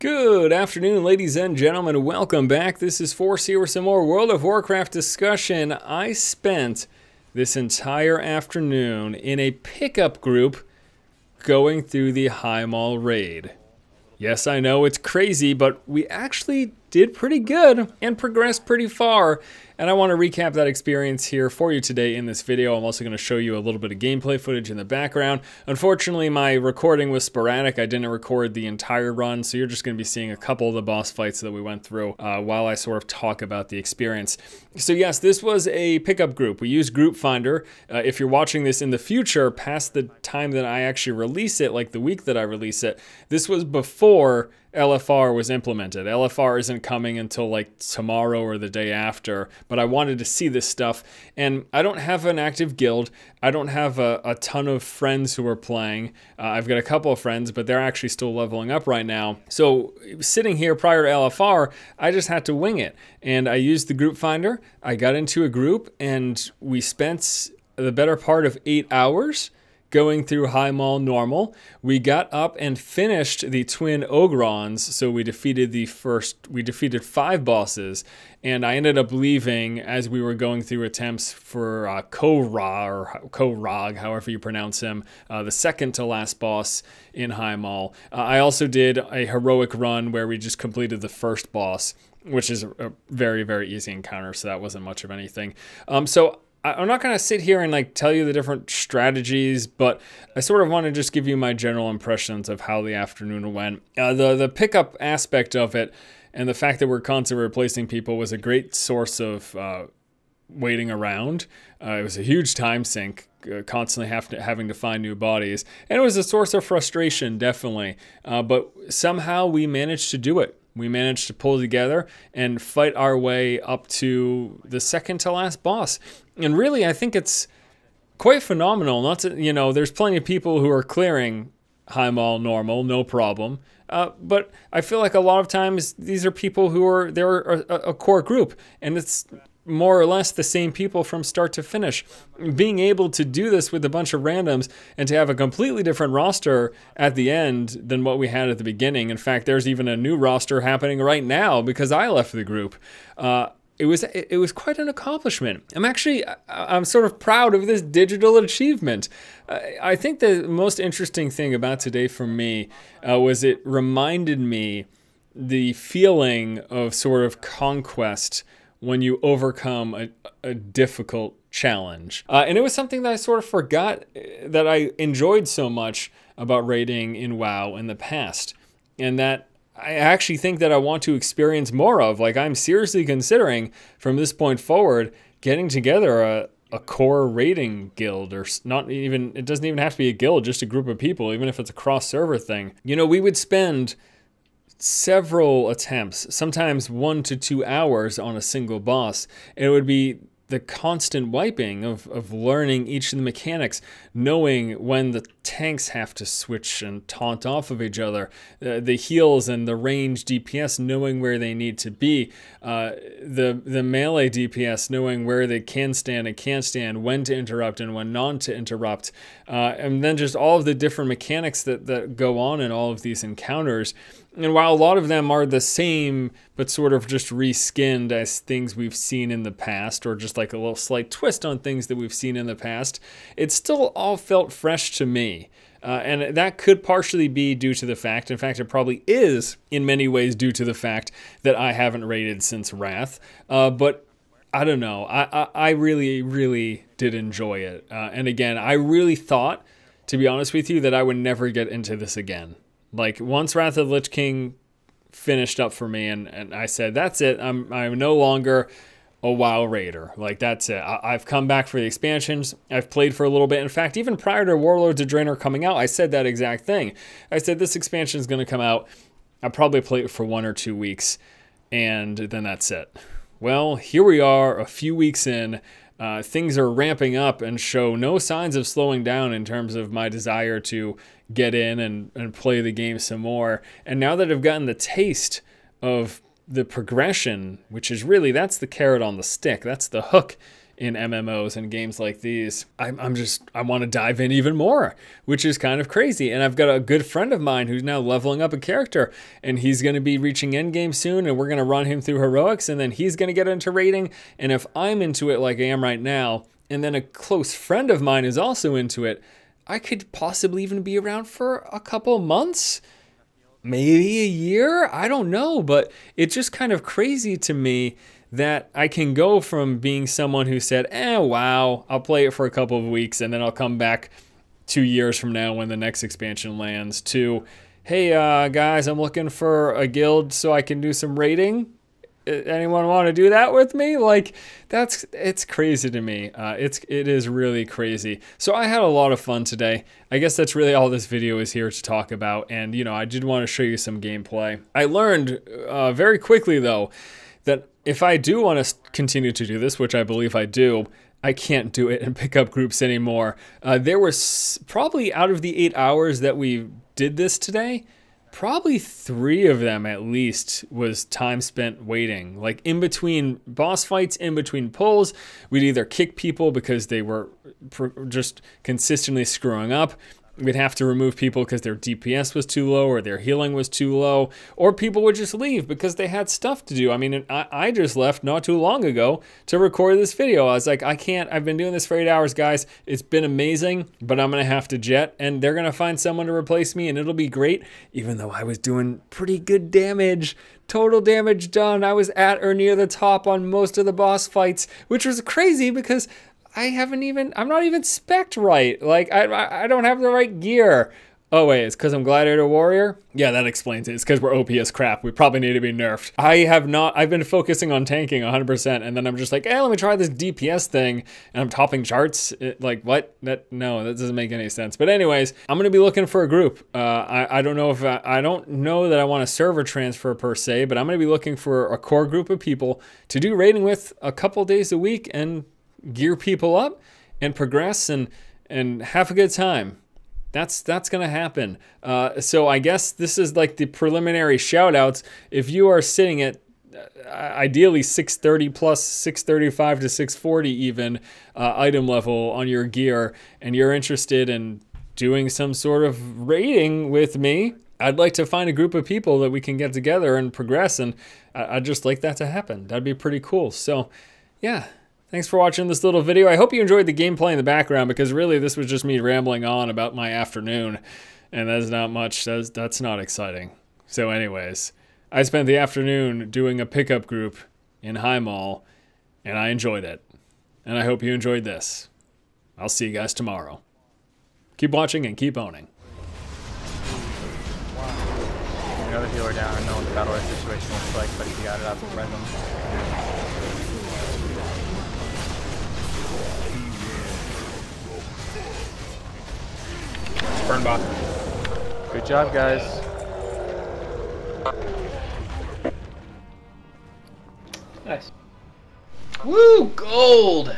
Good afternoon, ladies and gentlemen. Welcome back. This is Force here with some more World of Warcraft discussion. I spent this entire afternoon in a pickup group going through the High Mall raid. Yes, I know it's crazy, but we actually did pretty good and progressed pretty far. And I want to recap that experience here for you today in this video. I'm also going to show you a little bit of gameplay footage in the background. Unfortunately, my recording was sporadic. I didn't record the entire run, so you're just going to be seeing a couple of the boss fights that we went through while I sort of talk about the experience. So yes, this was a pickup group. We used Group Finder. If you're watching this in the future, past the time that I actually release it, like the week that I release it, this was before LFR was implemented. LFR isn't coming until like tomorrow or the day after, but I wanted to see this stuff. And I don't have an active guild. I don't have a ton of friends who are playing. I've got a couple of friends, but they're actually still leveling up right now. So sitting here prior to LFR, I just had to wing it. And I used the Group Finder. I got into a group and we spent the better part of 8 hours going through High Mall normal. We got up and finished the twin Ogrons, so we defeated 5 bosses, and I ended up leaving as we were going through attempts for Korra, or Korag, however you pronounce him, the second to last boss in High Mall. I also did a heroic run where we just completed the first boss, which is a very, very easy encounter, so that wasn't much of anything. I'm not going to sit here and like tell you the different strategies, but I sort of want to just give you my general impressions of how the afternoon went. The pickup aspect of it and the fact that we're constantly replacing people was a great source of waiting around. It was a huge time sink, constantly having to find new bodies. And it was a source of frustration, definitely. But somehow we managed to do it. We managed to pull together and fight our way up to the second to last boss. And really, I think it's quite phenomenal. Not to, there's plenty of people who are clearing High Mall normal, no problem. But I feel like a lot of times these are people who they're a core group, and it's more or less the same people from start to finish. Being able to do this with a bunch of randoms and to have a completely different roster at the end than what we had at the beginning. In fact, there's even a new roster happening right now because I left the group. It was quite an accomplishment. I'm sort of proud of this digital achievement. I think the most interesting thing about today for me was it reminded me the feeling of sort of conquest when you overcome a difficult challenge. And it was something that I sort of forgot that I enjoyed so much about raiding in WoW in the past. And that I actually think that I want to experience more of. Like, I'm seriously considering, from this point forward, getting together a core raiding guild, or not even, it doesn't even have to be a guild, just a group of people, even if it's a cross-server thing. We would spend several attempts, sometimes 1 to 2 hours on a single boss. And it would be the constant wiping of learning each of the mechanics, knowing when the tanks have to switch and taunt off of each other, the heals and the range DPS knowing where they need to be, the melee DPS knowing where they can stand and can't stand, when to interrupt and when not to interrupt, and then just all of the different mechanics that go on in all of these encounters. And while a lot of them are the same, but sort of just reskinned as things we've seen in the past, or just like a little slight twist on things that we've seen in the past, it still all felt fresh to me. And that could partially be due to the fact, in fact, it probably is in many ways due to the fact that I haven't raided since Wrath. But I don't know. I really, really did enjoy it. And again, I really thought, to be honest with you, that I would never get into this again. Like, once Wrath of the Lich King finished up for me, and I said, that's it, I'm no longer a WoW raider. Like, that's it. I've come back for the expansions. I've played for a little bit. In fact, even prior to Warlords of Draenor coming out, I said that exact thing. I said, this expansion is going to come out. I'll probably play it for 1 or 2 weeks, and then that's it. Well, here we are, a few weeks in. Things are ramping up and show no signs of slowing down in terms of my desire to get in and play the game some more. And now that I've gotten the taste of the progression, which is really, that's the carrot on the stick, that's the hook in MMOs and games like these. I want to dive in even more, which is kind of crazy. And I've got a good friend of mine who's now leveling up a character, and he's going to be reaching endgame soon, and we're going to run him through heroics, and then he's going to get into raiding. And if I'm into it like I am right now, and then a close friend of mine is also into it, I could possibly even be around for a couple months, maybe a year. I don't know, but it's just kind of crazy to me that I can go from being someone who said, wow, I'll play it for a couple of weeks and then I'll come back 2 years from now when the next expansion lands, to, hey, guys, I'm looking for a guild so I can do some raiding. Anyone want to do that with me? Like, it's crazy to me. It is really crazy. So I had a lot of fun today. I guess that's really all this video is here to talk about. And, you know, I did want to show you some gameplay. I learned very quickly, though, that if I do want to continue to do this, which I believe I do, I can't do it in pickup groups anymore. There was probably, out of the 8 hours that we did this today, probably 3 of them at least was time spent waiting. Like, in between boss fights, in between pulls, we'd either kick people because they were just consistently screwing up. We'd have to remove people because their DPS was too low or their healing was too low, or people would just leave because they had stuff to do. I mean, I just left not too long ago to record this video. I was like, I can't, I've been doing this for 8 hours, guys. It's been amazing, but I'm going to have to jet, and they're going to find someone to replace me, and it'll be great, even though I was doing pretty good damage. Total damage done. I was at or near the top on most of the boss fights, which was crazy because I'm not even spec'd right. Like, I don't have the right gear. Oh wait, it's because I'm Gladiator Warrior? Yeah, that explains it. It's because we're OP as crap. We probably need to be nerfed. I've been focusing on tanking 100%, and then I'm just like, hey, let me try this DPS thing, and I'm topping charts. Like, what? No, that doesn't make any sense. But anyways, I'm gonna be looking for a group. I don't know if, I don't know that I want a server transfer per se, but I'm gonna be looking for a core group of people to do raiding with a couple days a week and gear people up and progress and have a good time. That's gonna happen. So I guess this is like the preliminary shout outs. If you are sitting at ideally 630 plus 635 to 640 even item level on your gear, and you're interested in doing some sort of raiding with me, I'd like to find a group of people that we can get together and progress, and I'd just like that to happen. That'd be pretty cool. So yeah. Thanks for watching this little video. I hope you enjoyed the gameplay in the background, because really this was just me rambling on about my afternoon, and that's not much. That's not exciting. So anyways, I spent the afternoon doing a pickup group in High Mall, and I enjoyed it. And I hope you enjoyed this. I'll see you guys tomorrow. Keep watching and keep owning. Another healer down. I know what the battle rate situation looks like, but if you got it, I'll spread them. Burn bot. Good job, guys. Nice. Woo, gold!